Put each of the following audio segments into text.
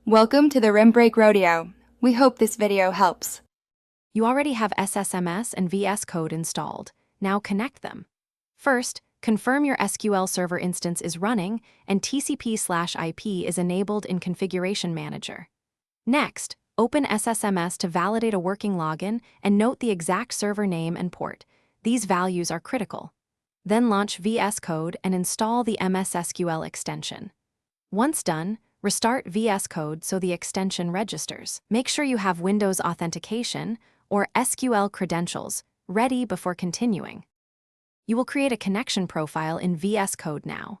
Welcome to the Rim Break Rodeo. We hope this video helps. You already have SSMS and VS Code installed. Now connect them. First, confirm your SQL Server instance is running and TCP/IP is enabled in Configuration Manager. Next, open SSMS to validate a working login and note the exact server name and port. These values are critical. Then launch VS Code and install the MS SQL extension. Once done, restart VS Code so the extension registers. Make sure you have Windows Authentication or SQL credentials ready before continuing. You will create a connection profile in VS Code now.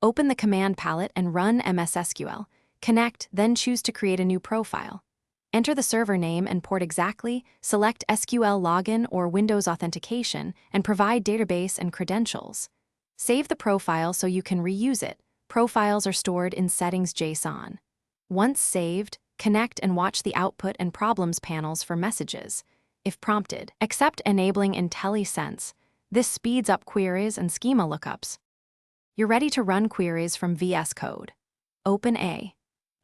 Open the command palette and run MS SQL. Connect, then choose to create a new profile. Enter the server name and port exactly, select SQL Login or Windows Authentication, and provide database and credentials. Save the profile so you can reuse it. Profiles are stored in Settings JSON. Once saved, connect and watch the output and problems panels for messages. If prompted, accept enabling IntelliSense. This speeds up queries and schema lookups. You're ready to run queries from VS Code. Open a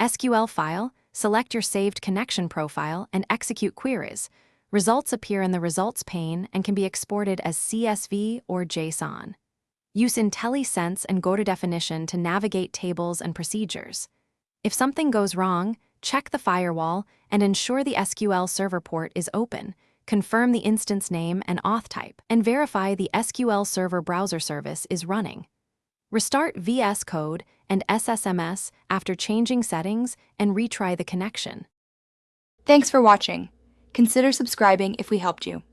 SQL file, select your saved connection profile, and execute queries. Results appear in the Results pane and can be exported as CSV or JSON. Use IntelliSense and go to Definition to navigate tables and procedures. If something goes wrong, check the firewall and ensure the SQL Server port is open. Confirm the instance name and auth type, and verify the SQL Server browser service is running. Restart VS Code and SSMS after changing settings and retry the connection. Thanks for watching. Consider subscribing if we helped you.